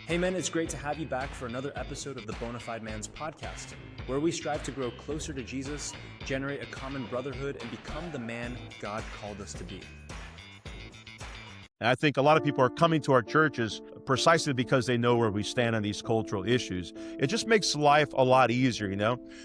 Hey men, it's great to have you back for another episode of the Bonafide Man's Podcast, where we strive to grow closer to Jesus, generate a common brotherhood, and become the man God called us to be. And I think a lot of people are coming to our churches precisely because they know where we stand on these cultural issues. It just makes life a lot easier,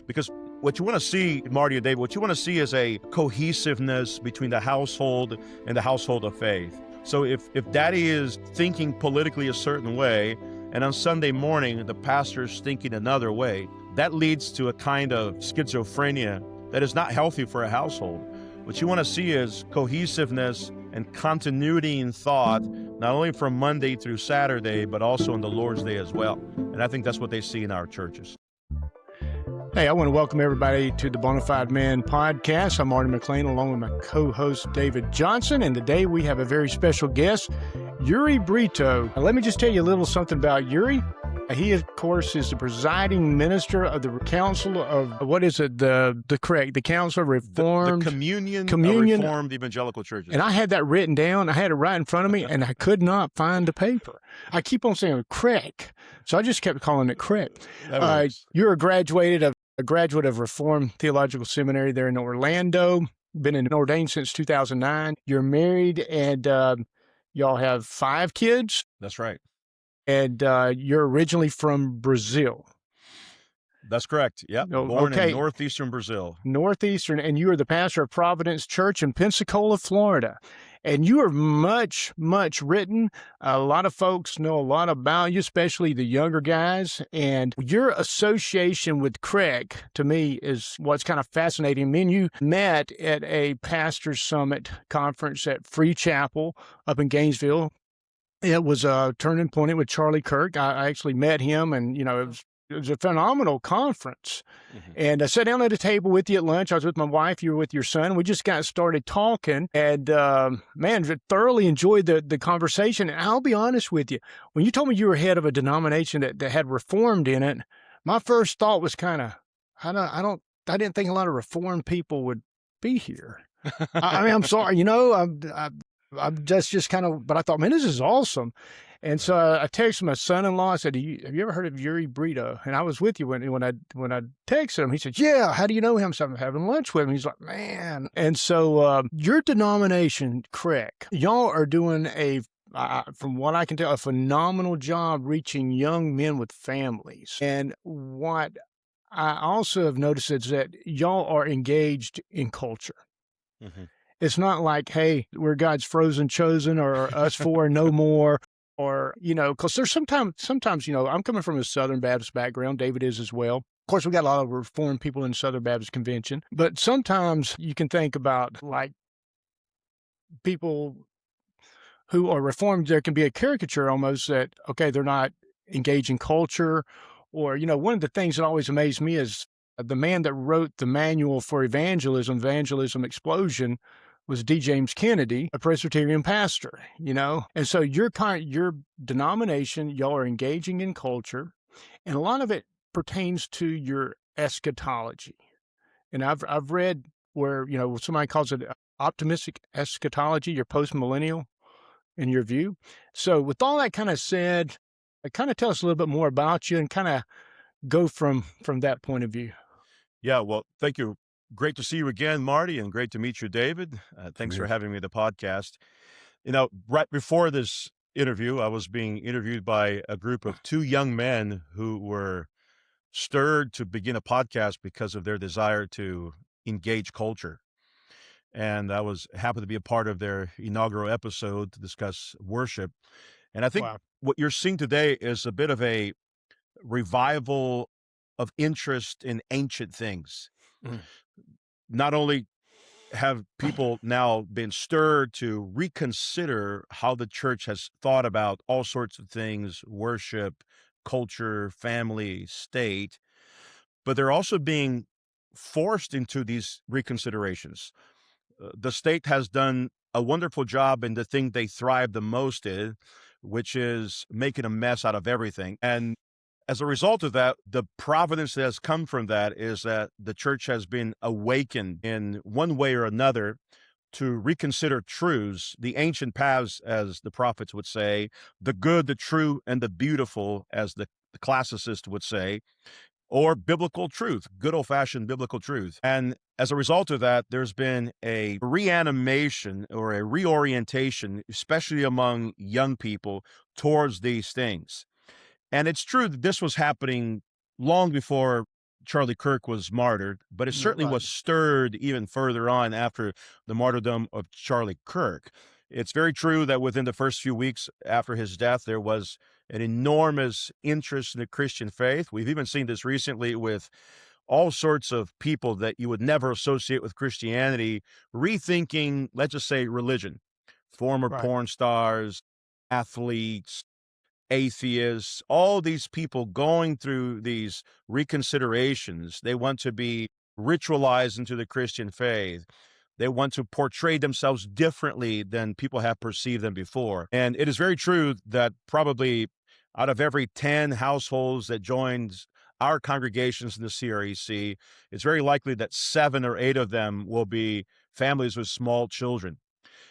because what you want to see, Marty and David, what you want to see is a cohesiveness between the household and the household of faith. So if daddy is thinking politically a certain way, and on Sunday morning, the pastor is thinking another way, that leads to a kind of schizophrenia that is not healthy for a household. What you want to see is cohesiveness and continuity in thought, not only from Monday through Saturday, but also on the Lord's Day as well. And I think that's what they see in our churches. Hey, I want to welcome everybody to the Bonafide Man Podcast. I'm Marty McLain, along with my co-host David Johnson, and today we have a very special guest, Yuri Brito. Now, let me just tell you a little something about Yuri. He, of course, is the presiding minister of the Council of, the CREC, the Council of Reformed... The Communion of Reformed Evangelical Churches. And I had that written down. I had it right in front of me, and I could not find the paper. I keep on saying CREC, so I just kept calling it CREC. You're a graduate of Reformed Theological Seminary there in Orlando, been ordained since 2009. You're married, and y'all have 5 kids. That's right. And you're originally from Brazil. That's correct. Yeah, born in northeastern Brazil. Northeastern, and you are the pastor of Providence Church in Pensacola, Florida. And you are much, much written. A lot of folks know a lot about you, especially the younger guys. And your association with CREC, to me, is what's kind of fascinating. Me and you met at a Pastor's Summit conference at Free Chapel up in Gainesville. It was a turning point with Charlie Kirk. I actually met him, and, it was a phenomenal conference. Mm-hmm. And I sat down at a table with you at lunch. I was with my wife. You were with your son. We just got started talking, and, thoroughly enjoyed the conversation. And I'll be honest with you. When you told me you were head of a denomination that had Reformed in it, my first thought was kind of, I didn't think a lot of Reformed people would be here. I'm sorry, I'm just kind of, but I thought, man, this is awesome. And so I texted my son-in-law. I said, have you ever heard of Yuri Brito? And I was with you when I texted him. He said, yeah, how do you know him? So I'm having lunch with him. He's like, man. And so your denomination, CREC, y'all are doing from what I can tell, a phenomenal job reaching young men with families. And what I also have noticed is that y'all are engaged in culture. Mm-hmm. It's not like, hey, we're God's frozen chosen, or us four no more, or, because there's sometimes, I'm coming from a Southern Baptist background. David is as well. Of course, we got a lot of Reformed people in Southern Baptist Convention, but sometimes you can think about like people who are Reformed, there can be a caricature almost that, okay, they're not engaged in culture, or, one of the things that always amazed me is the man that wrote the manual for Evangelism Explosion was D. James Kennedy, a Presbyterian pastor, And so your denomination, y'all are engaging in culture, and a lot of it pertains to your eschatology. And I've read where, somebody calls it optimistic eschatology, your post-millennial in your view. So with all that kind of said, kind of tell us a little bit more about you and kind of go from that point of view. Yeah, well, thank you. Great to see you again, Marty, and great to meet you, David. Thanks for having me on the podcast. Right before this interview, I was being interviewed by a group of 2 young men who were stirred to begin a podcast because of their desire to engage culture. And I was happy to be a part of their inaugural episode to discuss worship. And I think what you're seeing today is a bit of a revival of interest in ancient things. Mm. Not only have people now been stirred to reconsider how the church has thought about all sorts of things, worship, culture, family, state, but they're also being forced into these reconsiderations. The state has done a wonderful job in the thing they thrive the most in, which is making a mess out of everything. And as a result of that, the providence that has come from that is that the church has been awakened in one way or another to reconsider truths, the ancient paths, as the prophets would say, the good, the true, and the beautiful, as the classicist would say, or biblical truth, good old-fashioned biblical truth. And as a result of that, there's been a reanimation or a reorientation, especially among young people, towards these things. And it's true that this was happening long before Charlie Kirk was martyred, but it certainly was stirred even further on after the martyrdom of Charlie Kirk. It's very true that within the first few weeks after his death, there was an enormous interest in the Christian faith. We've even seen this recently with all sorts of people that you would never associate with Christianity rethinking, let's just say, religion. Former porn stars, athletes, atheists, all these people going through these reconsiderations. They want to be ritualized into the Christian faith. They want to portray themselves differently than people have perceived them before. And it is very true that probably out of every 10 households that joined our congregations in the CREC, it's very likely that 7 or 8 of them will be families with small children.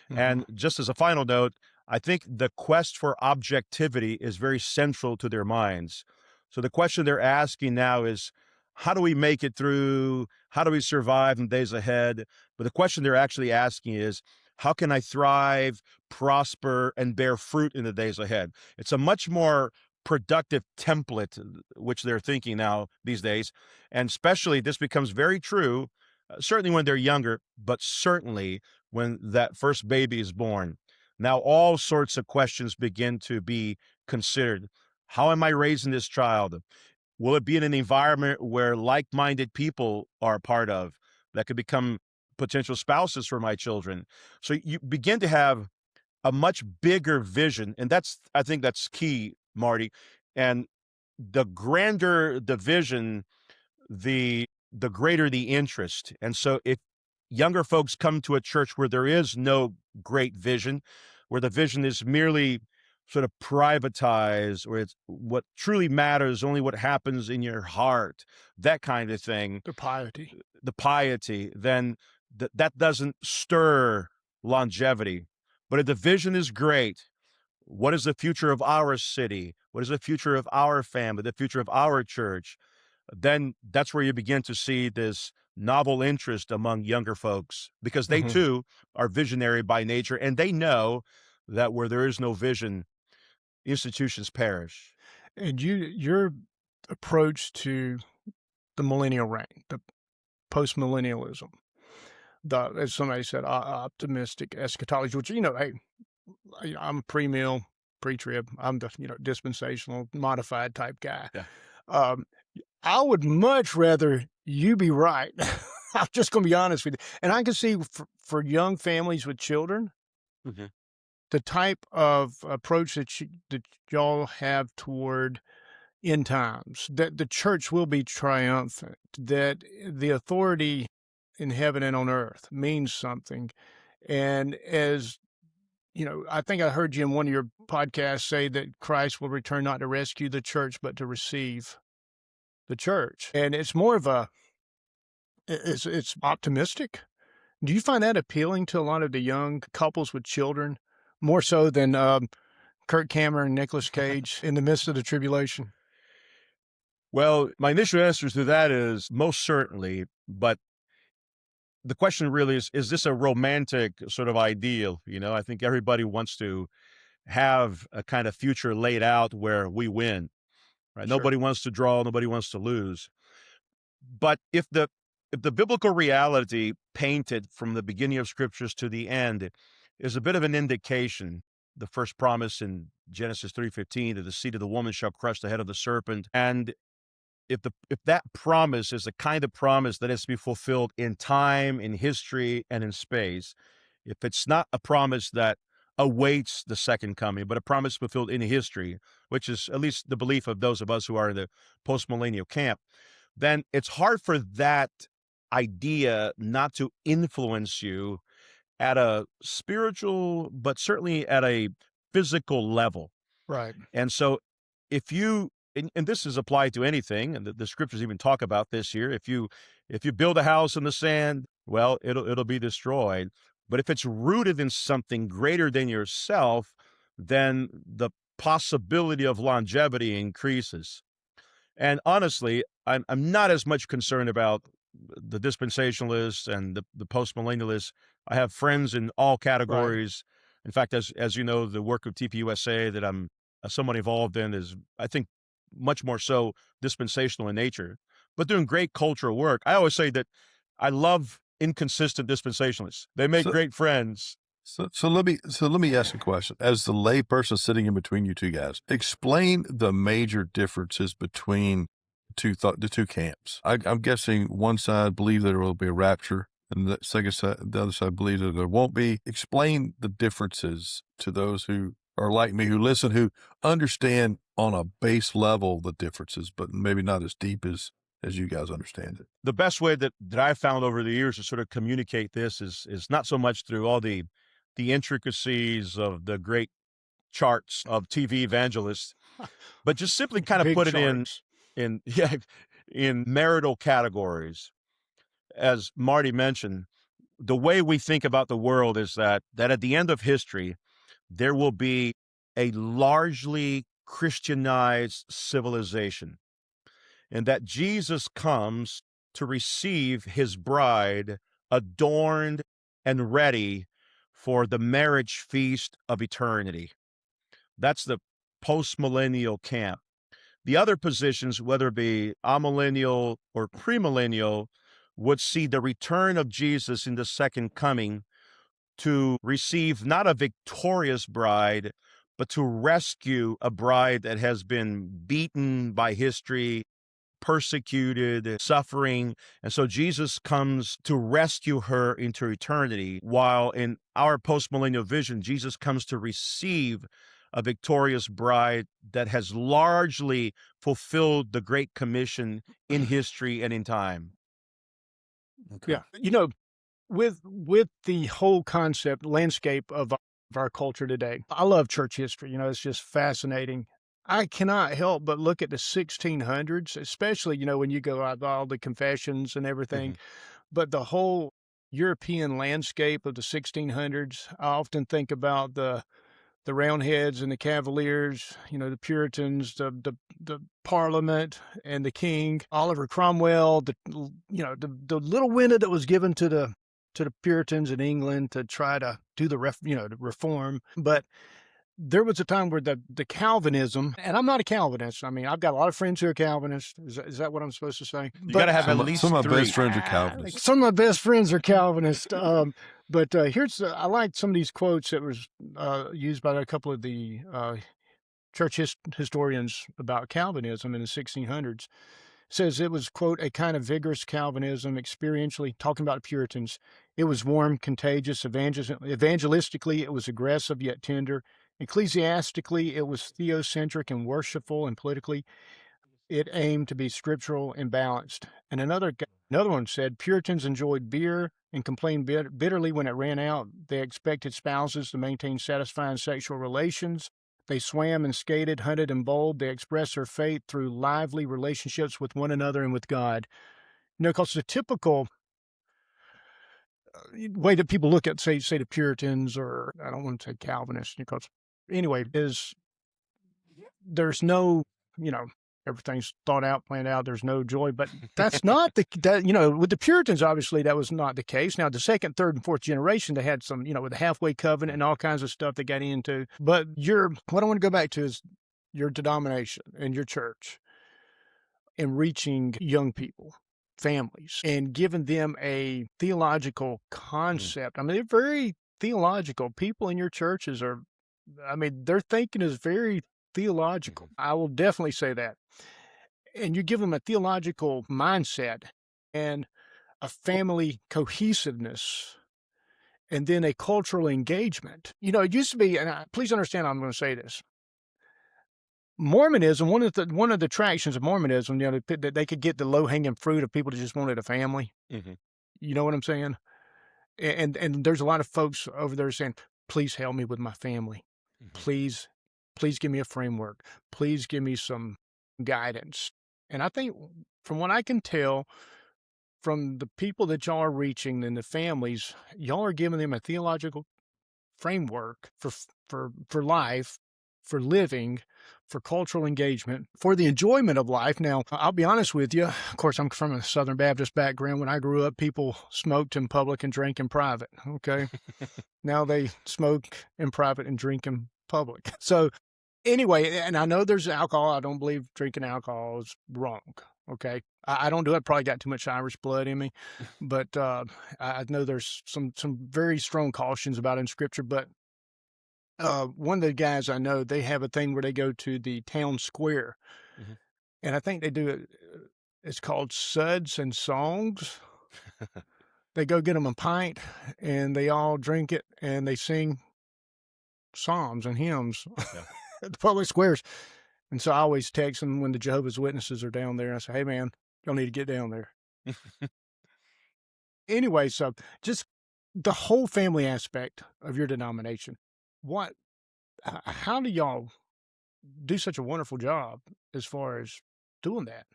And just as a final note, I think the quest for objectivity is very central to their minds. So the question they're asking now is, how do we make it through? How do we survive in the days ahead? But the question they're actually asking is, how can I thrive, prosper, and bear fruit in the days ahead? It's a much more productive template, which they're thinking now these days. And especially this becomes very true, certainly when they're younger, but certainly when that first baby is born. Now, all sorts of questions begin to be considered. How am I raising this child? Will it be in an environment where like-minded people are a part of that could become potential spouses for my children? So you begin to have a much bigger vision, and I think that's key, Marty. And the grander the vision, the greater the interest. And so if younger folks come to a church where there is no great vision, where the vision is merely sort of privatized, where it's what truly matters, only what happens in your heart, that kind of thing. The piety, then that doesn't stir longevity. But if the vision is great, what is the future of our city? What is the future of our family, the future of our church? Then that's where you begin to see this novel interest among younger folks, because they too are visionary by nature, and they know that where there is no vision, institutions perish. And your approach to the millennial reign, the post-millennialism, as somebody said, optimistic eschatology, which, hey, I'm a pre-mill, pre-trib. I'm the, dispensational, modified type guy. Yeah. I would much rather you be right. I'm just going to be honest with you. And I can see for young families with children, the type of approach that y'all have toward end times, that the church will be triumphant, that the authority in heaven and on earth means something. And as I think I heard you in one of your podcasts say that Christ will return not to rescue the church, but to receive the church. And it's more of it's optimistic. Do you find that appealing to a lot of the young couples with children, more so than Kirk Cameron and Nicolas Cage in the midst of the tribulation? Well, my initial answer to that is most certainly, but the question really is this a romantic sort of ideal? I think everybody wants to have a kind of future laid out where we win, right? Sure. Nobody wants to draw, nobody wants to lose. But if the biblical reality painted from the beginning of scriptures to the end is a bit of an indication, the first promise in Genesis 3:15, that the seed of the woman shall crush the head of the serpent, and if that promise is the kind of promise that is to be fulfilled in time, in history, and in space, if it's not a promise that awaits the second coming, but a promise fulfilled in history, which is at least the belief of those of us who are in the post-millennial camp, then it's hard for that idea not to influence you at a spiritual, but certainly at a physical level. Right. And so if you, and this is applied to anything, and the scriptures even talk about this here, if you build a house in the sand, well, it'll be destroyed. But if it's rooted in something greater than yourself, then the possibility of longevity increases. And honestly, I'm not as much concerned about the dispensationalists and the post-millennialists. I have friends in all categories. In fact, as you know, the work of TPUSA that I'm somewhat involved in is, I think, much more so dispensational in nature, but doing great cultural work. I always say that I love inconsistent dispensationalists. They make great friends. So let me ask a question. As the lay person sitting in between you two guys, explain the major differences between the two camps. I'm guessing one side believe there will be a rapture, and the other side believes that there won't be. Explain the differences to those who are like me, who listen, who understand on a base level the differences, but maybe not as deep as you guys understand it. The best way that I've found over the years to sort of communicate this is not so much through all the intricacies of the great charts of TV evangelists, but just simply kind of put it in marital categories. As Marty mentioned, the way we think about the world is that at the end of history, there will be a largely Christianized civilization, and that Jesus comes to receive his bride adorned and ready for the marriage feast of eternity. That's the post-millennial camp. The other positions, whether it be amillennial or premillennial, would see the return of Jesus in the second coming to receive not a victorious bride, but to rescue a bride that has been beaten by history, persecuted, suffering. And so Jesus comes to rescue her into eternity, while in our postmillennial vision, Jesus comes to receive a victorious bride that has largely fulfilled the Great Commission in history and in time. Okay. Yeah. You know, with the whole concept, landscape of our culture today, I love church history. You know, it's just fascinating. I cannot help but look at the 1600s, especially, you know, when you go out all the confessions and everything, but the whole European landscape of the 1600s, I often think about the Roundheads and the Cavaliers, you know, the Puritans, the Parliament and the King, Oliver Cromwell, the little window that was given to the Puritans in England to try to do the reform, but there was a time where the Calvinism, and I'm not a Calvinist. I mean, I've got a lot of friends who are Calvinists. Is that what I'm supposed to say? You got to have at least some of my three. best friends are Calvinists. Some of my best friends are Calvinists. But I like some of these quotes that was used by a couple of the church historians about Calvinism in the 1600s. Says it was, quote, a kind of vigorous Calvinism, experientially, talking about Puritans. It was warm, contagious, evangelistically, it was aggressive yet tender. Ecclesiastically, it was theocentric and worshipful, and politically, it aimed to be scriptural and balanced. And another one said, Puritans enjoyed beer and complained bitterly when it ran out. They expected spouses to maintain satisfying sexual relations. They swam and skated, hunted and bowled. They expressed their faith through lively relationships with one another and with God. You know, because the typical way that people look at, say the Puritans, or I don't want to say Calvinists, because anyway, is there's no, you know, everything's thought out, planned out. There's no joy, but that's not with the Puritans, obviously that was not the case. Now, the second, third, and fourth generation, they had some, with the halfway covenant and all kinds of stuff they got into. But what I want to go back to is your denomination and your church and reaching young people, families, and giving them a theological concept. I mean, they're very theological. People in your churches their thinking is very theological. I will definitely say that. And you give them a theological mindset and a family cohesiveness, and then a cultural engagement. You know, it used to be, and please understand, I'm going to say this. Mormonism, one of the attractions of Mormonism, that they could get the low-hanging fruit of people that just wanted a family. Mm-hmm. You know what I'm saying? And there's a lot of folks over there saying, please help me with my family. Mm-hmm. Please give me a framework. Please give me some guidance. And I think, from what I can tell, from the people that y'all are reaching and the families, y'all are giving them a theological framework for life, for living, for cultural engagement, for the enjoyment of life. Now, I'll be honest with you. Of course, I'm from a Southern Baptist background. When I grew up, people smoked in public and drank in private. Okay. Now they smoke in private and drink in public. So anyway, and I know there's alcohol. I don't believe drinking alcohol is wrong. Okay. I don't do it. Probably got too much Irish blood in me, but I know there's some very strong cautions about it in Scripture. But one of the guys I know, they have a thing where they go to the town square, Mm-hmm. and I think they do it. It's called Suds and Songs. They go get them a pint, and they all drink it, and they sing psalms and hymns Yeah. at the public squares. And so I always text them when the Jehovah's Witnesses are down there. I say, hey, man, y'all need to get down there. Anyway, so just the whole family aspect of your denomination. How do y'all do such a wonderful job as far as doing that?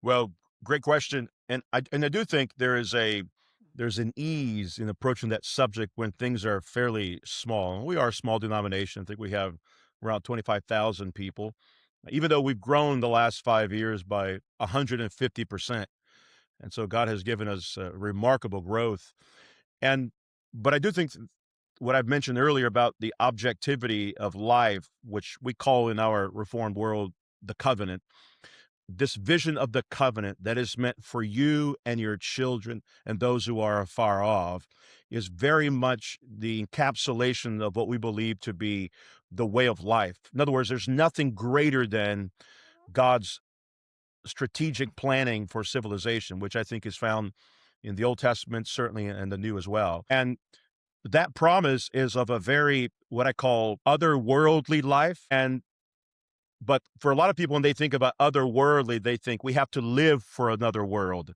Well, great question. And I do think there's an ease in approaching that subject when things are fairly small. We are a small denomination. I think we have around 25,000 people, even though we've grown the last 5 years by 150%. And so God has given us remarkable growth. But I do think what I've mentioned earlier about the objectivity of life, which we call in our Reformed world the covenant, this vision of the covenant that is meant for you and your children and those who are afar off, is very much the encapsulation of what we believe to be the way of life. In other words, there's nothing greater than God's strategic planning for civilization, which I think is found in the Old Testament, certainly, and the New as well. And that promise is of a very, what I call, otherworldly life. But for a lot of people, when they think about otherworldly, they think we have to live for another world.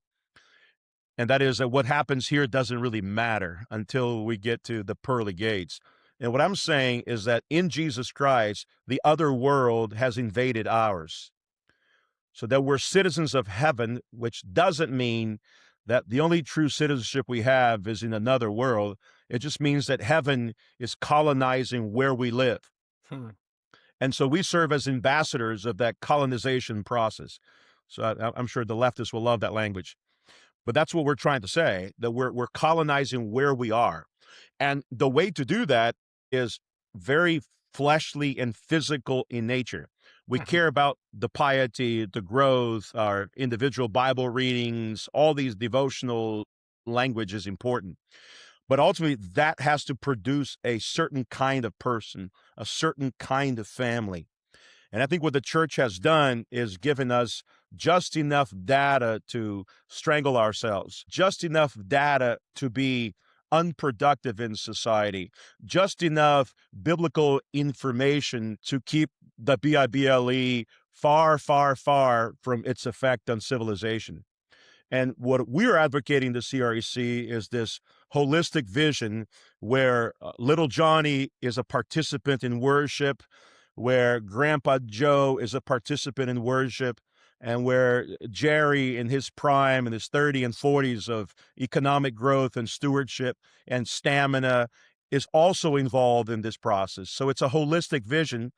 And that is that what happens here doesn't really matter until we get to the pearly gates. And what I'm saying is that in Jesus Christ, the other world has invaded ours. So that we're citizens of heaven, which doesn't mean that the only true citizenship we have is in another world. It just means that heaven is colonizing where we live. And so we serve as ambassadors of that colonization process. So I'm sure the leftists will love that language. But that's what we're trying to say, that we're colonizing where we are. And the way to do that is very fleshly and physical in nature. We care about the piety, the growth, our individual Bible readings, all these devotional language is important. But ultimately, that has to produce a certain kind of person, a certain kind of family. And I think what the church has done is given us just enough data to strangle ourselves, just enough data to be unproductive in society, just enough biblical information to keep the BIBLE far, far, far from its effect on civilization. And what we're advocating to CREC is this holistic vision where little Johnny is a participant in worship, where Grandpa Joe is a participant in worship, and where Jerry in his prime, in his 30s and 40s of economic growth and stewardship and stamina, is also involved in this process. So it's a holistic vision,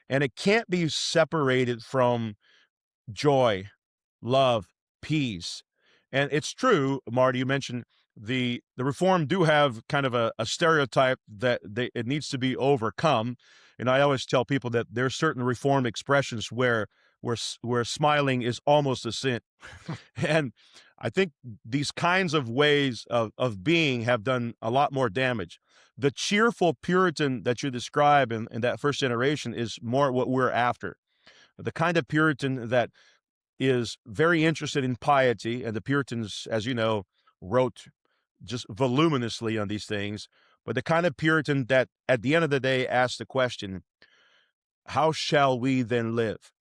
and it can't be separated from joy, love, peace. And it's true, Marty, you mentioned the Reformed do have kind of a stereotype that it needs to be overcome. And I always tell people that there are certain Reformed expressions where smiling is almost a sin. And I think these kinds of ways of being have done a lot more damage. The cheerful Puritan that you describe in that first generation is more what we're after. The kind of Puritan that is very interested in piety, and the Puritans, as you know, wrote just voluminously on these things, but the kind of Puritan that at the end of the day asked the question, how shall we then live?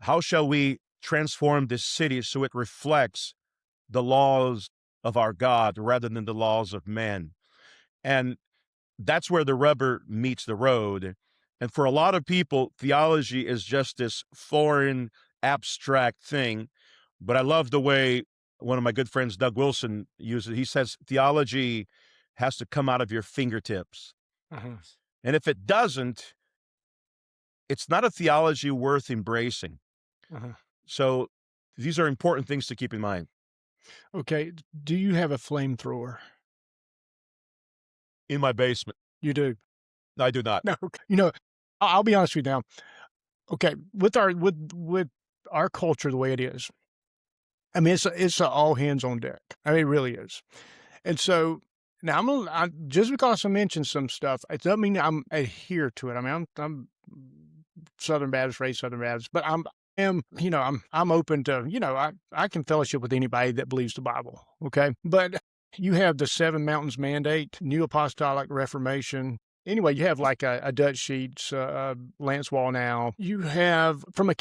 How shall we transform this city so it reflects the laws of our God rather than the laws of men? And that's where the rubber meets the road. And for a lot of people, theology is just this foreign, abstract thing. But I love the way one of my good friends, Doug Wilson, uses. He says theology has to come out of your fingertips. Uh-huh. And if it doesn't, it's not a theology worth embracing. Uh-huh. So these are important things to keep in mind. Okay. Do you have a flamethrower? In my basement. You do? I do not. No. I'll be honest with you now. Okay, with our culture the way it is, I mean, it's a all hands on deck. I mean, it really is. And so now just because I mentioned some stuff, it doesn't mean I'm adhere to it. I mean, I'm Southern Baptist, raised Southern Baptist, but I'm open to, I can fellowship with anybody that believes the Bible. Okay, but you have the Seven Mountains Mandate, New Apostolic Reformation. Anyway, you have like a Dutch Sheets, Lance Wallnau. You have, from a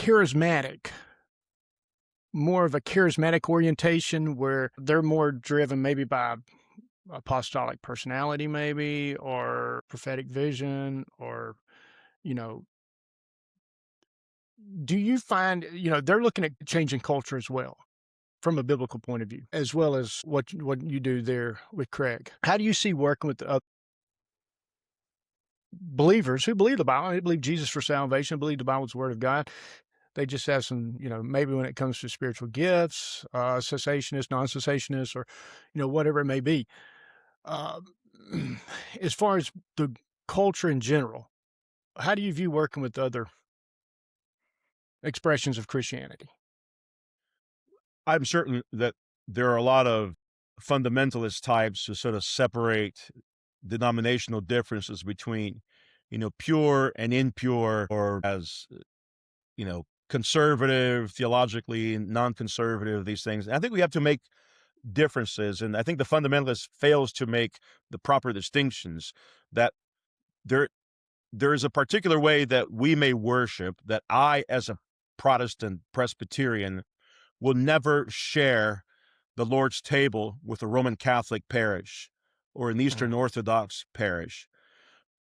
more of a charismatic orientation where they're more driven maybe by apostolic personality maybe, or prophetic vision, or, do you find, they're looking at changing culture as well from a biblical point of view, as well as what you do there with CREC? How do you see working with the believers who believe the Bible, they believe Jesus for salvation, believe the Bible is the Word of God? They just have some, maybe when it comes to spiritual gifts, cessationist, non-cessationist, or, whatever it may be. As far as the culture in general, how do you view working with other expressions of Christianity? I'm certain that there are a lot of fundamentalist types to sort of separate denominational differences between, pure and impure, or as, conservative, theologically, non-conservative, these things. And I think we have to make differences. And I think the fundamentalist fails to make the proper distinctions, that there is a particular way that we may worship that I, as a Protestant Presbyterian, will never share the Lord's table with a Roman Catholic parish or an Eastern Orthodox parish.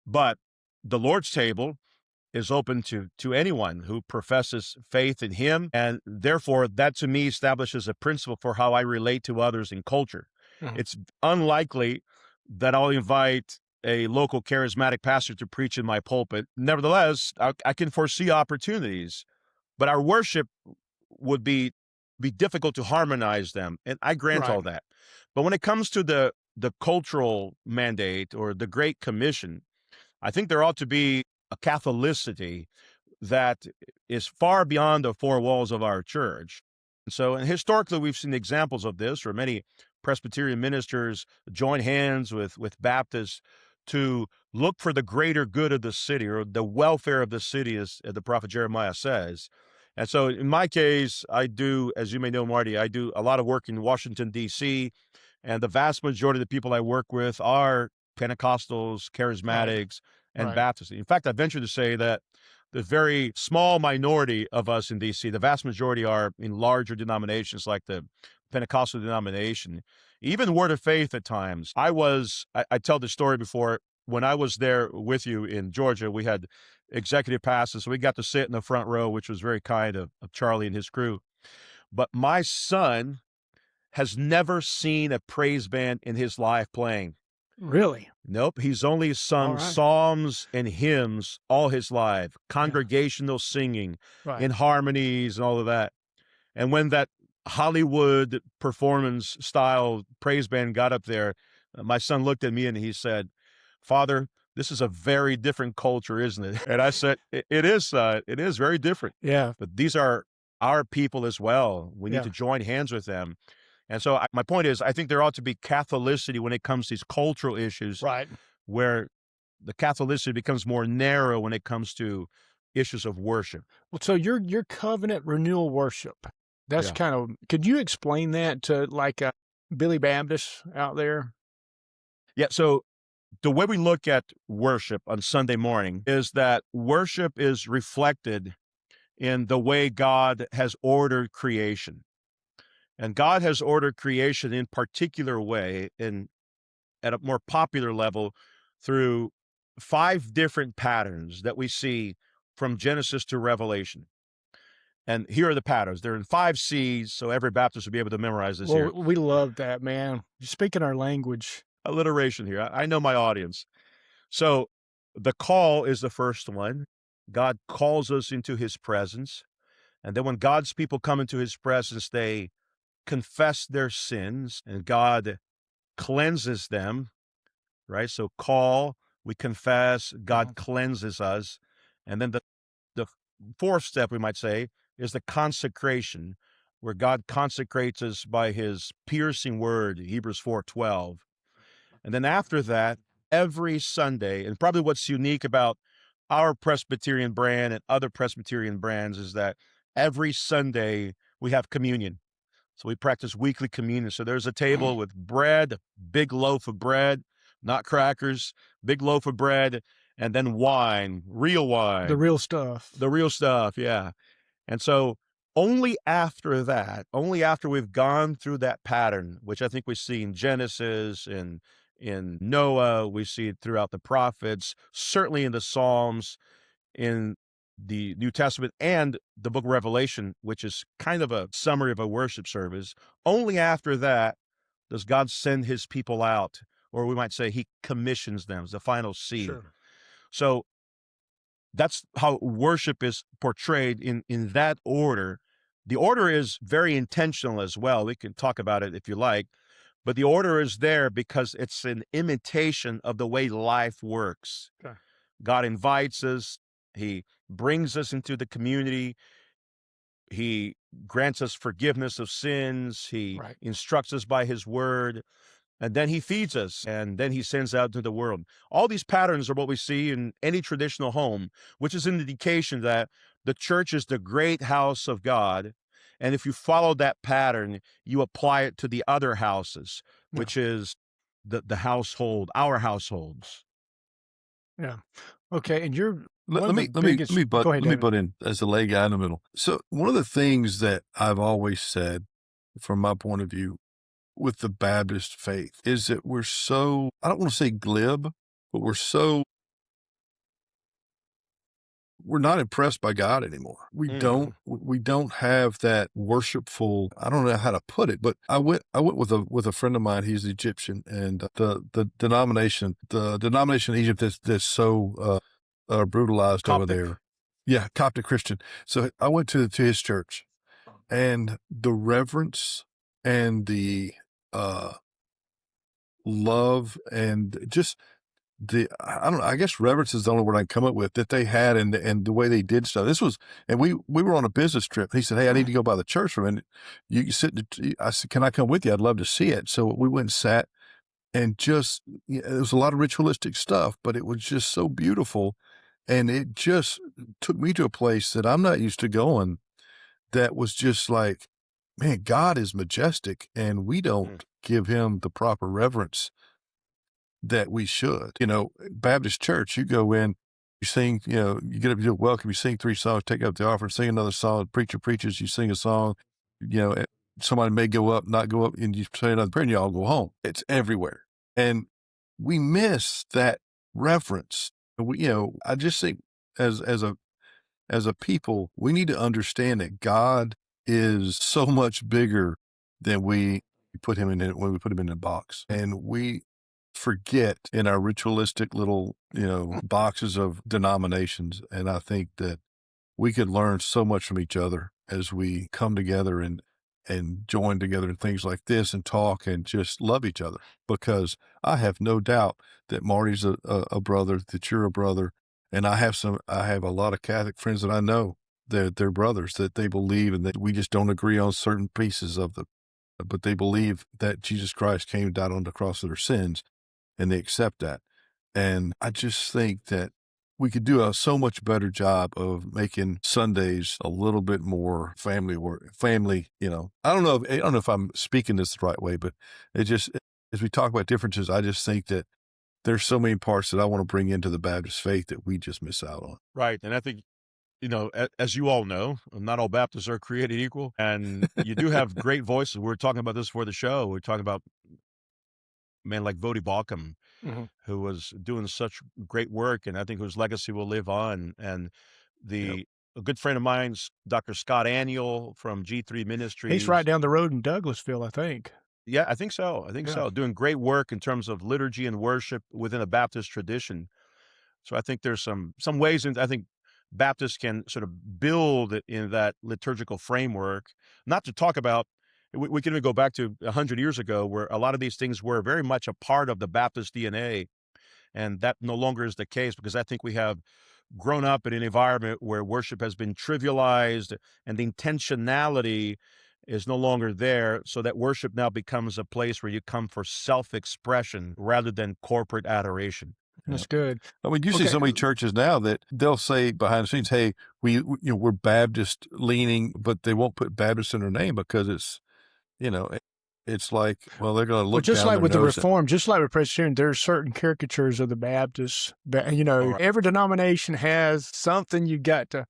But the Lord's table is open to anyone who professes faith in him. And therefore, that to me establishes a principle for how I relate to others in culture. It's unlikely that I'll invite a local charismatic pastor to preach in my pulpit. Nevertheless, I can foresee opportunities, but our worship would be difficult to harmonize them. And I grant all that. But when it comes to the cultural mandate or the Great Commission, I think there ought to be a Catholicity that is far beyond the four walls of our church. And historically, we've seen examples of this, where many Presbyterian ministers join hands with Baptists to look for the greater good of the city, or the welfare of the city, as the prophet Jeremiah says. And so in my case, I do, as you may know, Marty, I do a lot of work in Washington, D.C., and the vast majority of the people I work with are Pentecostals, Charismatics, and Baptists. In fact, I venture to say that the very small minority of us in D.C., the vast majority are in larger denominations like the Pentecostal denomination, even Word of Faith at times. I tell the story before, when I was there with you in Georgia, we had executive passes, so we got to sit in the front row, which was very kind of Charlie and his crew. But my son has never seen a praise band in his life playing. Really? Nope. He's only sung psalms and hymns all his life, congregational singing, in harmonies and all of that. And when that Hollywood performance style praise band got up there, my son looked at me and he said, "Father, this is a very different culture, isn't it?" And I said, it is very different. Yeah. But these are our people as well. We need to join hands with them. And so my point is, I think there ought to be Catholicity when it comes to these cultural issues, where the Catholicity becomes more narrow when it comes to issues of worship. Well, so your covenant renewal worship, that's kind of, could you explain that to like Billy Baptist out there? Yeah, so the way we look at worship on Sunday morning is that worship is reflected in the way God has ordered creation. And God has ordered creation in particular way, at a more popular level, through 5 different patterns that we see from Genesis to Revelation. And here are the patterns. They're in 5 C's, so every Baptist will be able to memorize this here. Well, we love that, man. You're speaking our language. Alliteration here. I know my audience. So the call is the first one. God calls us into his presence. And then when God's people come into his presence, they confess their sins, and God cleanses them, right? So call, we confess, God cleanses us. And then the fourth step, we might say, is the consecration, where God consecrates us by his piercing word, Hebrews 4:12. And then after that, every Sunday, and probably what's unique about our Presbyterian brand and other Presbyterian brands is that every Sunday we have communion. So we practice weekly communion. So there's a table with bread, big loaf of bread, not crackers, big loaf of bread, and then wine, real wine. The real stuff. The real stuff, yeah. And so only after that, only after we've gone through that pattern, which I think we see in Genesis and in Noah, we see it throughout the prophets, certainly in the Psalms, in the New Testament, and the book of Revelation, which is kind of a summary of a worship service. Only after that does God send his people out, or we might say he commissions them, is the final C. Sure. So that's how worship is portrayed in that order. The order is very intentional as well. We can talk about it if you like, but the order is there because it's an imitation of the way life works. Okay. God invites us. He brings us into the community. He grants us forgiveness of sins. He Right. instructs us by his word. And then he feeds us, and then he sends out to the world. All these patterns are what we see in any traditional home, which is an indication that the church is the great house of God. And if you follow that pattern, you apply it to the other houses, which is the household, our households. Yeah. Okay. And you're Let me Go ahead, David. butt in as the lay guy in the middle. So one of the things that I've always said, from my point of view, with the Baptist faith is that we're so, I don't want to say glib, but we're not impressed by God anymore. We don't have that worshipful, I don't know how to put it, but I went with a friend of mine. He's Egyptian, and the denomination in Egypt that's so brutalized Coptic. over there. Yeah, Coptic Christian. So I went to his church, and the reverence and the love and just I don't know, I guess reverence is the only word I can come up with that they had, and the way they did stuff. This was, and we were on a business trip. He said, "Hey, I need to go by the church for a minute. You can sit." I said, "Can I come with you? I'd love to see it." So we went and sat, and just, it was a lot of ritualistic stuff, but it was just so beautiful, and it just took me to a place that I'm not used to going. That was just like, man, God is majestic, and we don't give him the proper reverence that we should. Baptist church, you go in, you sing, you get up, you do welcome, you sing 3 songs, take up the offering, sing another song, preacher preaches, you sing a song, somebody may go up, not go up, and you say another prayer, and you all go home. It's everywhere. And we miss that reverence. I just think as a people, we need to understand that God is so much bigger than we put him in when we put him in a box. And we forget in our ritualistic little, boxes of denominations. And I think that we could learn so much from each other as we come together and join together in things like this and talk and just love each other. Because I have no doubt that Marty's a brother, that you're a brother. And I have a lot of Catholic friends that I know that they're brothers, that they believe, and that we just don't agree on certain pieces of but they believe that Jesus Christ came and died on the cross for their sins, and they accept that. And I just think that we could do a so much better job of making Sundays a little bit more family. I don't know if I'm speaking this the right way, but it just, as we talk about differences, I just think that there's so many parts that I want to bring into the Baptist faith that we just miss out on. Right. And I think, as you all know, not all Baptists are created equal. And you do have great voices. We were talking about this for the show. We're talking about a man like Vodi Balcom, who was doing such great work, and I think whose legacy will live on. And the a good friend of mine's Dr. Scott Aniel from G3 Ministries. He's right down the road in Douglasville, I think. Yeah, I think so. Yeah. Doing great work in terms of liturgy and worship within a Baptist tradition. So I think there's some ways, and I think Baptists can sort of build in that liturgical framework. Not to talk about, we can even go back to 100 years ago, where a lot of these things were very much a part of the Baptist DNA, and that no longer is the case, because I think we have grown up in an environment where worship has been trivialized and the intentionality is no longer there, so that worship now becomes a place where you come for self-expression rather than corporate adoration. That's good. I mean, you see so many churches now that they'll say behind the scenes, "Hey, we're Baptist leaning," but they won't put Baptist in their name because it's, it's like, well, they're going to look just down like their with the nose Reformed, just like with Presbyterian, there's certain caricatures of the Baptists. Right. Every denomination has something you got to,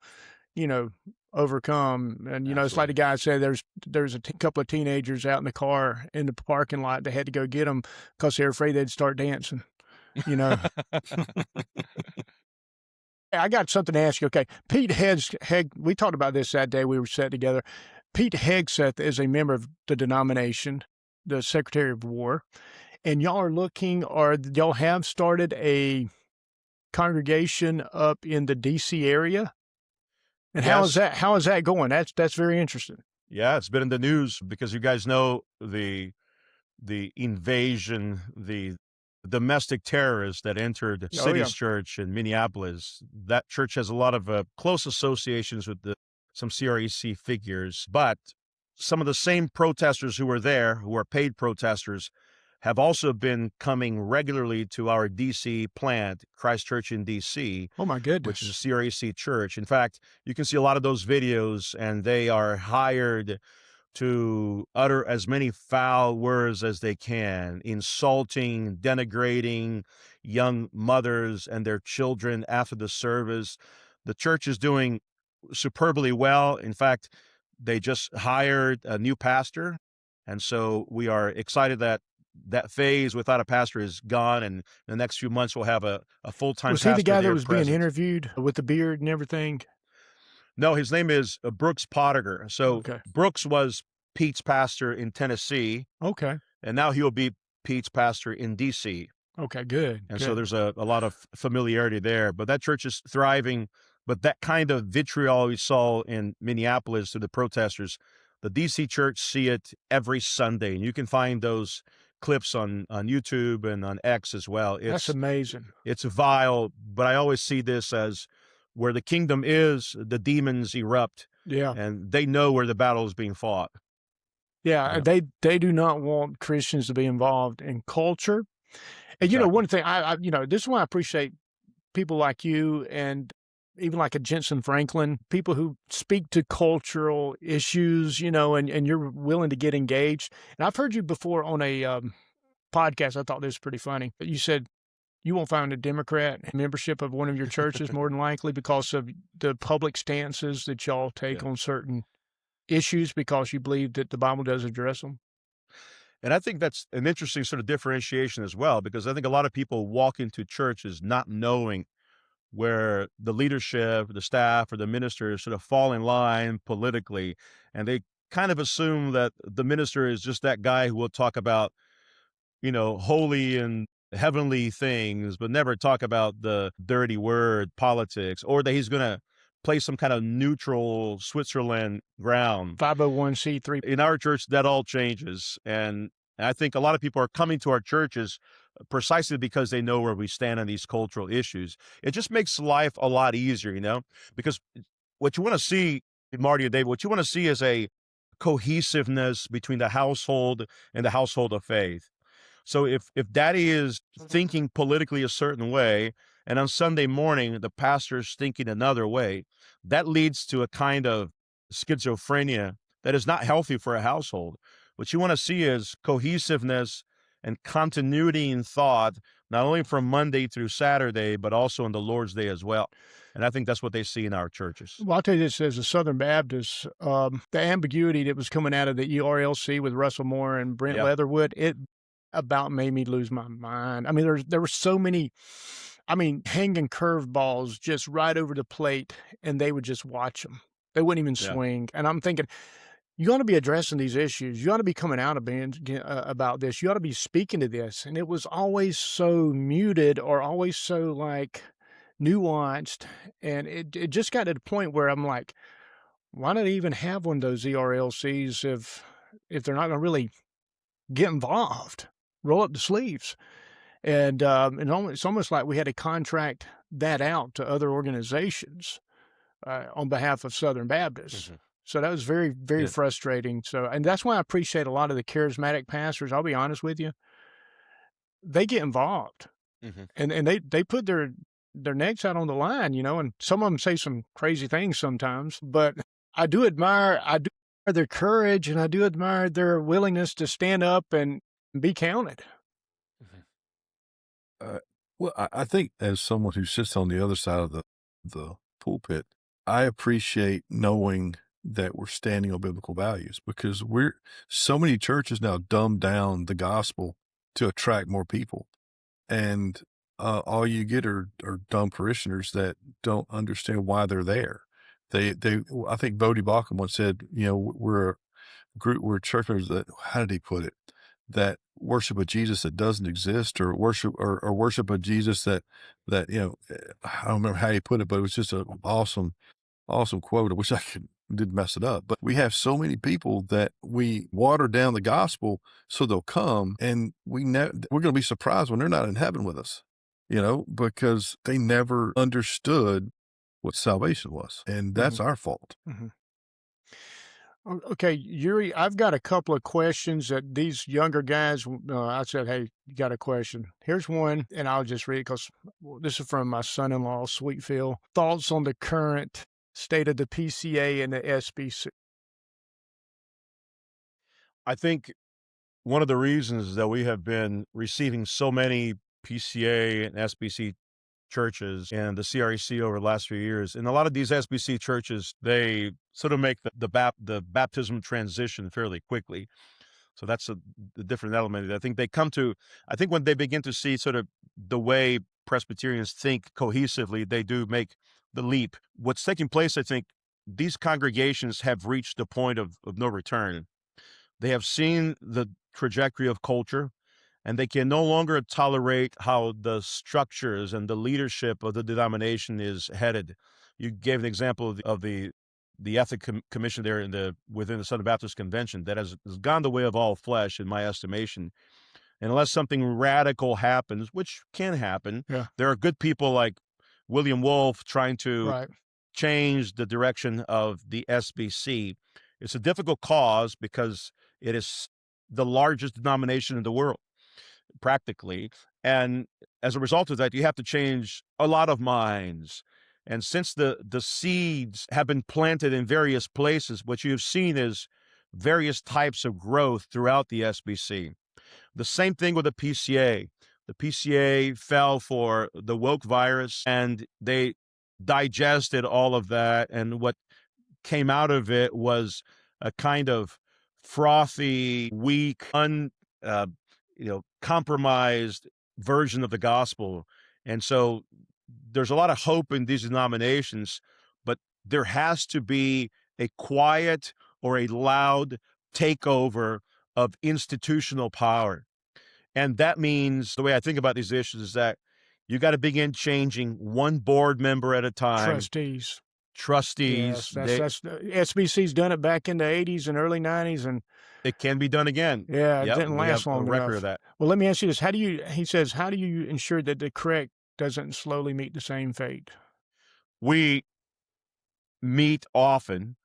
overcome. And, it's like the guy said, there's a couple of teenagers out in the car in the parking lot. They had to go get them because they were afraid they'd start dancing, I got something to ask you. Okay. Pete Heg, we talked about this that day we were sat together. Pete Hegseth is a member of the denomination, the Secretary of War, and y'all are looking, or y'all have started a congregation up in the D.C. area. And Yes. how is that going? That's very interesting. Yeah, it's been in the news because you guys know the invasion, the domestic terrorists that entered City's Church in Minneapolis. That church has a lot of close associations with some CREC figures, but some of the same protesters who were there, who are paid protesters, have also been coming regularly to our D.C. plant, Christ Church in D.C. Oh, my goodness. Which is a CREC church. In fact, you can see a lot of those videos, and they are hired to utter as many foul words as they can, insulting, denigrating young mothers and their children after the service. The church is doing superbly well. In fact, they just hired a new pastor, and so we are excited that phase without a pastor is gone, and in the next few months we'll have a full-time pastor. Was he the guy that was present. being interviewed with the beard and everything? No, his name is Brooks Pottinger. So Brooks was Pete's pastor in Tennessee. Okay. And now he'll be Pete's pastor in D.C. Okay, good. And so there's a lot of familiarity there. But that church is thriving. But that kind of vitriol we saw in Minneapolis to the protesters, the D.C. church see it every Sunday. And you can find those clips on YouTube and on X as well. That's amazing. It's vile, but I always see this as where the kingdom is, the demons erupt. Yeah. And they know where the battle is being fought. Yeah, they do not want Christians to be involved in culture. And, one thing, this is why I appreciate people like you and even like a Jensen Franklin, people who speak to cultural issues, and you're willing to get engaged. And I've heard you before on a podcast. I thought this was pretty funny. You said you won't find a Democrat membership of one of your churches more than likely because of the public stances that y'all take on certain issues because you believe that the Bible does address them. And I think that's an interesting sort of differentiation as well, because I think a lot of people walk into churches not knowing where the leadership, the staff, or the ministers sort of fall in line politically, and they kind of assume that the minister is just that guy who will talk about, holy and heavenly things, but never talk about the dirty word, politics, or that he's going to play some kind of neutral Switzerland ground. 501c3. In our church, that all changes. And I think a lot of people are coming to our churches precisely because they know where we stand on these cultural issues. It just makes life a lot easier, because what you want to see, Marty and David, what you want to see is a cohesiveness between the household and the household of faith. So if daddy is thinking politically a certain way, and on Sunday morning, the pastor's thinking another way, that leads to a kind of schizophrenia that is not healthy for a household. What you want to see is cohesiveness and continuity in thought, not only from Monday through Saturday, but also on the Lord's Day as well. And I think that's what they see in our churches. Well, I'll tell you this, as a Southern Baptist, the ambiguity that was coming out of the ERLC with Russell Moore and Brent Leatherwood, it about made me lose my mind. I mean, there were so many I mean, hanging curveballs just right over the plate, and they would just watch them. They wouldn't even Yeah. swing. And I'm thinking, you ought to be addressing these issues. You ought to be coming out about this. You ought to be speaking to this. And it was always so muted or always so like nuanced. And it just got to the point where I'm like, why not even have one of those ERLCs if they're not going to really get involved, roll up the sleeves? And it's almost like we had to contract that out to other organizations on behalf of Southern Baptists. Mm-hmm. So that was very, very frustrating. So, and that's why I appreciate a lot of the charismatic pastors. I'll be honest with you. They get involved, and they put their necks out on the line, and some of them say some crazy things sometimes, but I do admire their courage, and I do admire their willingness to stand up and be counted. Well, I think as someone who sits on the other side of the pulpit, I appreciate knowing that we're standing on biblical values, because so many churches now dumb down the gospel to attract more people. And all you get are dumb parishioners that don't understand why they're there. I think Bodie Bacham once said, we're a church members that, how did he put it? That worship a Jesus that doesn't exist, or worship a Jesus that I don't remember how he put it, but it was just an awesome quote. I wish I didn't mess it up. But we have so many people that we water down the gospel so they'll come, and we're going to be surprised when they're not in heaven with us, because they never understood what salvation was, and that's our fault. Mm-hmm. Okay, Yuri, I've got a couple of questions that these younger guys, I said, hey, you got a question? Here's one, and I'll just read it because this is from my son-in-law, Sweet Phil. Thoughts on the current state of the PCA and the SBC? I think one of the reasons that we have been receiving so many PCA and SBC churches and the CREC over the last few years, and a lot of these SBC churches, they sort of make the baptism transition fairly quickly. So that's the different element. I think when they begin to see sort of the way Presbyterians think cohesively, they do make the leap. What's taking place, I think, these congregations have reached the point of no return. They have seen the trajectory of culture, and they can no longer tolerate how the structures and the leadership of the denomination is headed. You gave an example of the ethic commission there within the Southern Baptist Convention that has gone the way of all flesh, in my estimation. And unless something radical happens, which can happen, there are good people like William Wolfe trying to change the direction of the SBC. It's a difficult cause because it is the largest denomination in the world, practically. And as a result of that, you have to change a lot of minds. And since the seeds have been planted in various places, what you've seen is various types of growth throughout the SBC. The same thing with the PCA. The PCA fell for the woke virus, and they digested all of that. And what came out of it was a kind of frothy, weak, compromised version of the gospel. And so there's a lot of hope in these denominations, but there has to be a quiet or a loud takeover of institutional power. And that means, the way I think about these issues is that you got to begin changing one board member at a time. Trustees. Yes, that's SBC's done it back in the 80s and early 90s, and it can be done again. Yeah, it didn't last long enough. Record of that. Well, let me ask you this. He says, how do you ensure that the CREC doesn't slowly meet the same fate? We meet often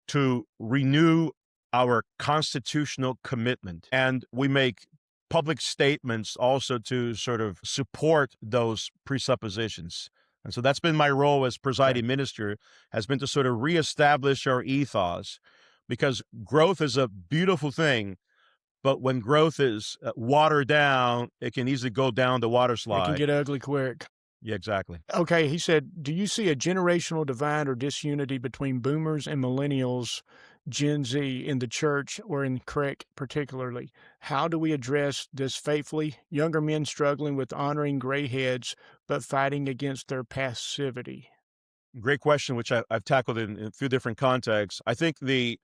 to renew our constitutional commitment, and we make public statements also to sort of support those presuppositions. And so that's been my role as presiding minister, has been to sort of reestablish our ethos, because growth is a beautiful thing, but when growth is watered down, it can easily go down the water slide. It can get ugly quick. Yeah, exactly. Okay, he said, do you see a generational divide or disunity between boomers and millennials, Gen Z, in the church or in CREC particularly? How do we address this faithfully? Younger men struggling with honoring gray heads but fighting against their passivity? Great question, which I've tackled in a few different contexts. I think the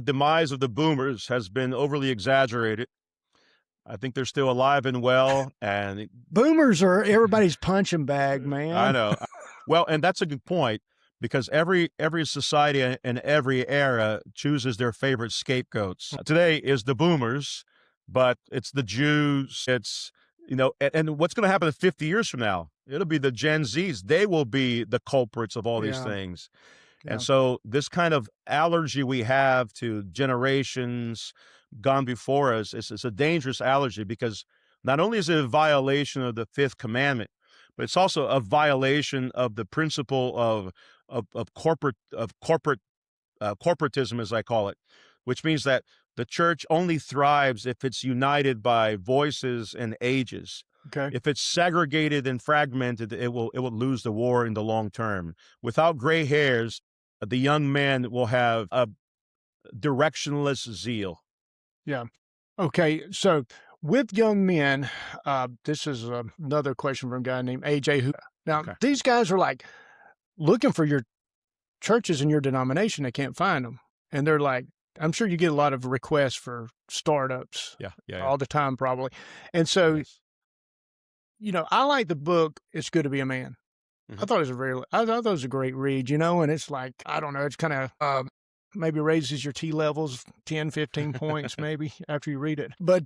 demise of the boomers has been overly exaggerated. I think they're still alive and well, and Boomers are everybody's punching bag, I man. know. Well, and that's a good point because every society and every era chooses their favorite scapegoats. Today is the boomers, but it's the Jews. It's and what's going to happen in 50 years from now? It'll be the Gen Zs. They will be the culprits of all these Yeah. things. Yeah. And so this kind of allergy we have to generations gone before us is a dangerous allergy because not only is it a violation of the fifth commandment, but it's also a violation of the principle of corporatism, as I call it, which means that the church only thrives if it's united by voices and ages. Okay. If it's segregated and fragmented, it will lose the war in the long term. Without gray hairs, the young man will have a directionless zeal. Yeah. Okay. So with young men, this is another question from a guy named AJ. Now, Okay. these guys are like looking for your churches in your denomination. They can't find them. And they're like, I'm sure you get a lot of requests for startups Yeah. all the time, probably. And so, Yes. I like the book, It's Good to Be a Man. Mhm. I thought it was a great read, and it's like, I don't know, it's kind of maybe raises your T levels 10, 15 points maybe after you read it. But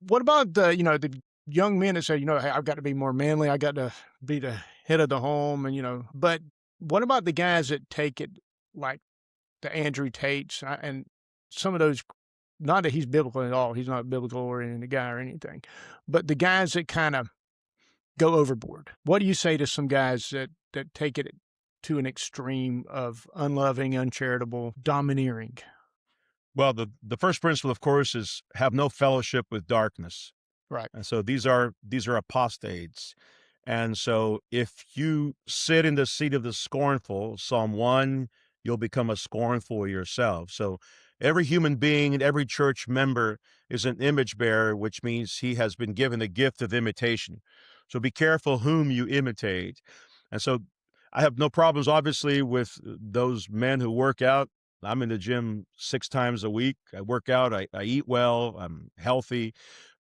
what about the young men that say, hey, I've got to be more manly. I got to be the head of the home. And, but what about the guys that take it like the Andrew Tates and some of those, not that he's biblical at all. He's not a biblical oriented guy or anything, but the guys that kind of go overboard. What do you say to some guys that take it to an extreme of unloving, uncharitable, domineering? Well, the first principle, of course, is have no fellowship with darkness. Right. And so these are apostates. And so if you sit in the seat of the scornful, Psalm 1, you'll become a scornful yourself. So every human being and every church member is an image bearer, which means he has been given the gift of imitation. So be careful whom you imitate. And so I have no problems, obviously, with those men who work out. I'm in the gym 6 times a week. I work out, I eat well, I'm healthy.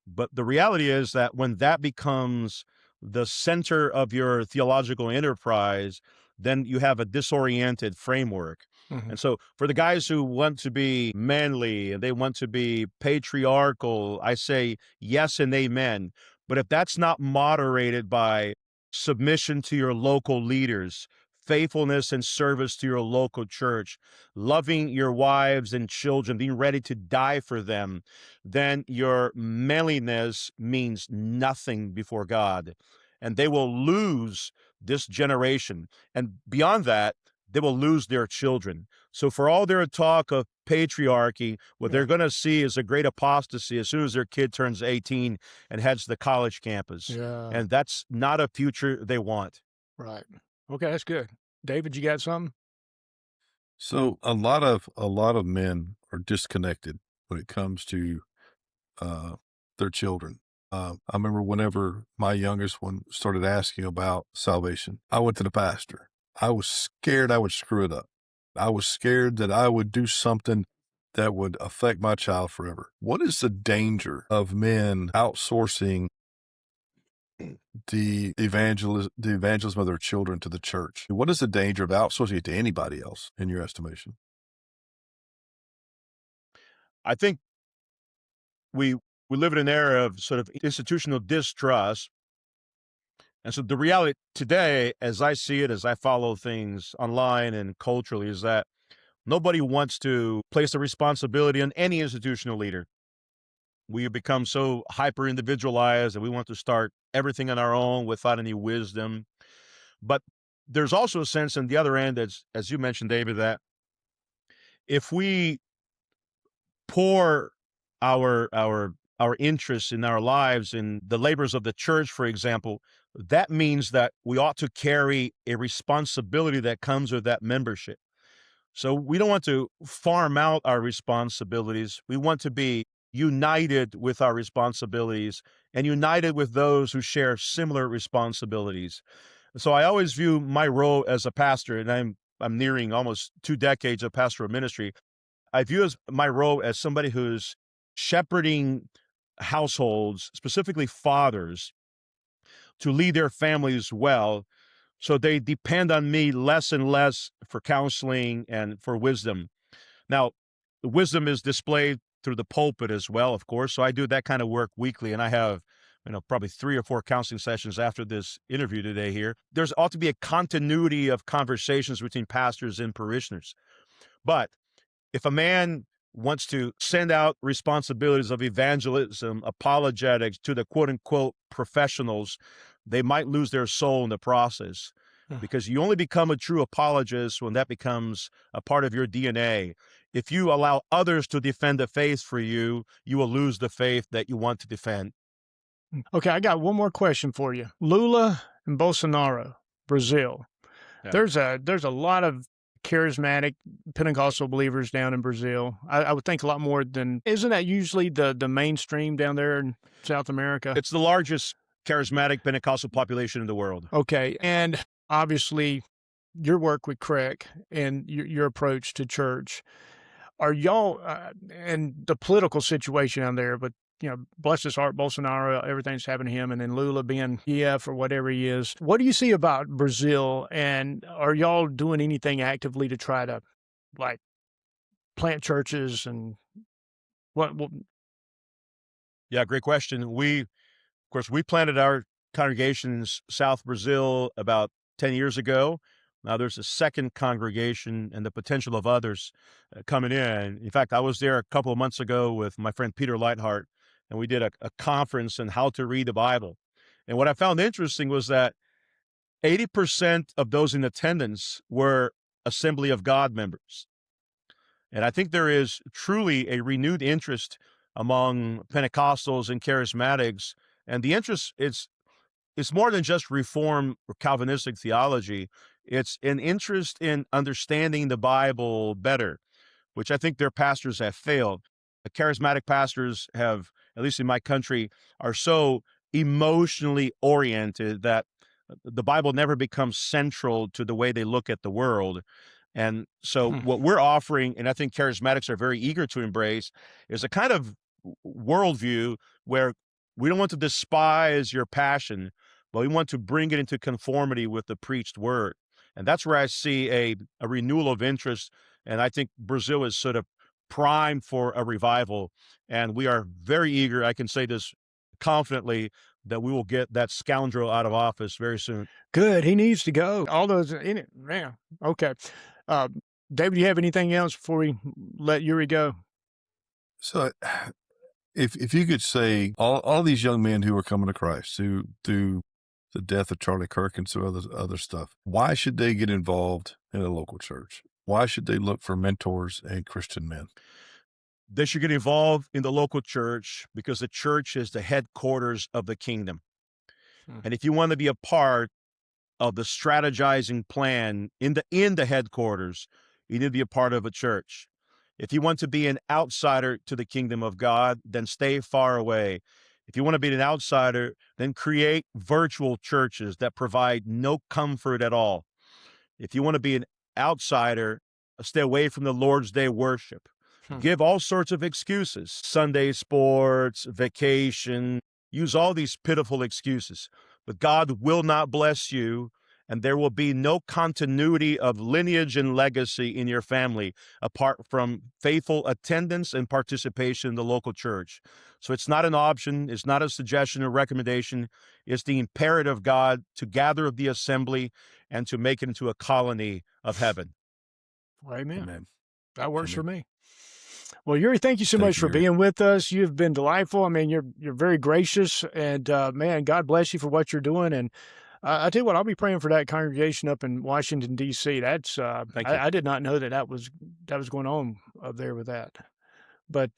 But the reality is that when that becomes the center of your theological enterprise, then you have a disoriented framework. Mhm. And so for the guys who want to be manly and they want to be patriarchal, I say yes and amen. But if that's not moderated by submission to your local leaders, faithfulness and service to your local church, loving your wives and children, being ready to die for them, then your manliness means nothing before God. And they will lose this generation. And beyond that, they will lose their children. So for all their talk of patriarchy, what they're going to see is a great apostasy as soon as their kid turns 18 and heads to the college campus. Yeah. And that's not a future they want. Right. Okay, that's good. David, you got something? So a lot of men are disconnected when it comes to their children. I remember whenever my youngest one started asking about salvation, I went to the pastor. I was scared I would screw it up. I was scared that I would do something that would affect my child forever. What is the danger of men outsourcing the evangelism of their children to the church? What is the danger of outsourcing it to anybody else, in your estimation? I think we live in an era of sort of institutional distrust. And so the reality today, as I see it, as I follow things online and culturally, is that nobody wants to place the responsibility on any institutional leader. We have become so hyper-individualized that we want to start everything on our own without any wisdom. But there's also a sense on the other end, as you mentioned, David, that if we pour our interests in our lives in the labors of the church, for example, that means that we ought to carry a responsibility that comes with that membership. So we don't want to farm out our responsibilities. We want to be united with our responsibilities and united with those who share similar responsibilities. So I always view my role as a pastor, and I'm nearing almost 2 decades of pastoral ministry. I view my role as somebody who's shepherding households, specifically fathers, to lead their families well. So they depend on me less and less for counseling and for wisdom. Now, the wisdom is displayed through the pulpit as well, of course. So I do that kind of work weekly, and I have, probably 3 or 4 counseling sessions after this interview today here. There's ought to be a continuity of conversations between pastors and parishioners. But if a man wants to send out responsibilities of evangelism, apologetics to the quote-unquote professionals, they might lose their soul in the process, because you only become a true apologist when that becomes a part of your DNA. If you allow others to defend the faith for you, you will lose the faith that you want to defend. Okay, I got one more question for you. Lula and Bolsonaro, Brazil. Yeah. There's a lot of charismatic Pentecostal believers down in Brazil. I would think a lot more than, isn't that usually the mainstream down there in South America? It's the largest charismatic Pentecostal population in the world. Okay, and obviously your work with CREC and your approach to church, are y'all, and the political situation down there, but bless his heart, Bolsonaro, everything's happened to him, and then Lula being EF or whatever he is. What do you see about Brazil, and are y'all doing anything actively to try to, plant churches and what? Yeah, great question. Of course, we planted our congregation in South Brazil about 10 years ago. Now there's a second congregation and the potential of others coming in. In fact, I was there a couple of months ago with my friend Peter Lightheart, and we did a conference on how to read the Bible. And what I found interesting was that 80% of those in attendance were Assembly of God members. And I think there is truly a renewed interest among Pentecostals and charismatics. And the interest it's more than just Reformed or Calvinistic theology. It's an interest in understanding the Bible better, which I think their pastors have failed. The charismatic pastors have, at least in my country, are so emotionally oriented that the Bible never becomes central to the way they look at the world. And so what we're offering, and I think charismatics are very eager to embrace, is a kind of worldview where we don't want to despise your passion, but we want to bring it into conformity with the preached word. And that's where I see a renewal of interest. And I think Brazil is sort of primed for a revival. And we are very eager, I can say this confidently, that we will get that scoundrel out of office very soon. Good. He needs to go. All those in it. Man. Okay. David, do you have anything else before we let Yuri go? So if you could say all these young men who are coming to Christ through the death of Charlie Kirk and some other stuff, why should they get involved in a local church? Why should they look for mentors and Christian men? They should get involved in the local church because the church is the headquarters of the kingdom. And if you want to be a part of the strategizing plan in the headquarters, you need to be a part of a church. If you want to be an outsider to the kingdom of God, then stay far away. If you want to be an outsider, then create virtual churches that provide no comfort at all. If you want to be an outsider, stay away from the Lord's Day worship. Give all sorts of excuses, Sunday sports, vacation, use all these pitiful excuses. But God will not bless you, and there will be no continuity of lineage and legacy in your family apart from faithful attendance and participation in the local church. So it's not an option. It's not a suggestion or recommendation. It's the imperative of God to gather of the assembly and to make it into a colony of heaven. Amen. Amen. That works Amen. for me. Well, Yuri, thank you so much for being with us. You've been delightful. I mean, you're very gracious, and man, God bless you for what you're doing. And I tell you what, I'll be praying for that congregation up in Washington D.C. That's I did not know that was going on up there with that. But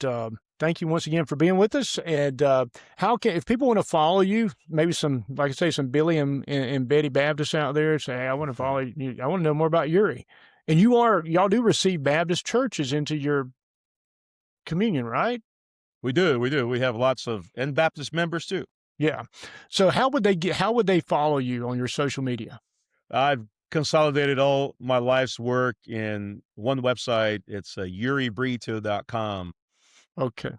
thank you once again for being with us. And if people want to follow you, maybe some, like I say, some Billy and Betty Baptists out there say, hey, I want to follow you. I want to know more about Yuri. And y'all do receive Baptist churches into your communion, right? We do. We have lots of and Baptist members too. Yeah. So how would they follow you on your social media? I've consolidated all my life's work in one website. It's yuribrito.com. Okay.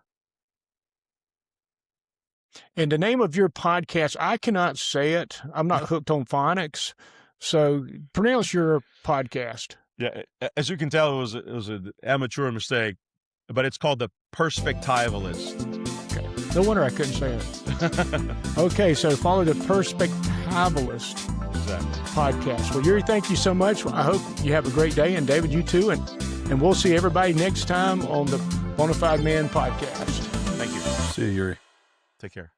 And the name of your podcast, I cannot say it. I'm not hooked on phonics. So pronounce your podcast. Yeah, as you can tell, it was an amateur mistake, but it's called the Perspectivalist. Okay. No wonder I couldn't say it. Okay, so follow the Perspectivalist podcast. Well, Yuri, thank you so much. I hope you have a great day, and David, you too. And we'll see everybody next time on the Bonafide Man Podcast. Thank you. See you, Yuri. Take care.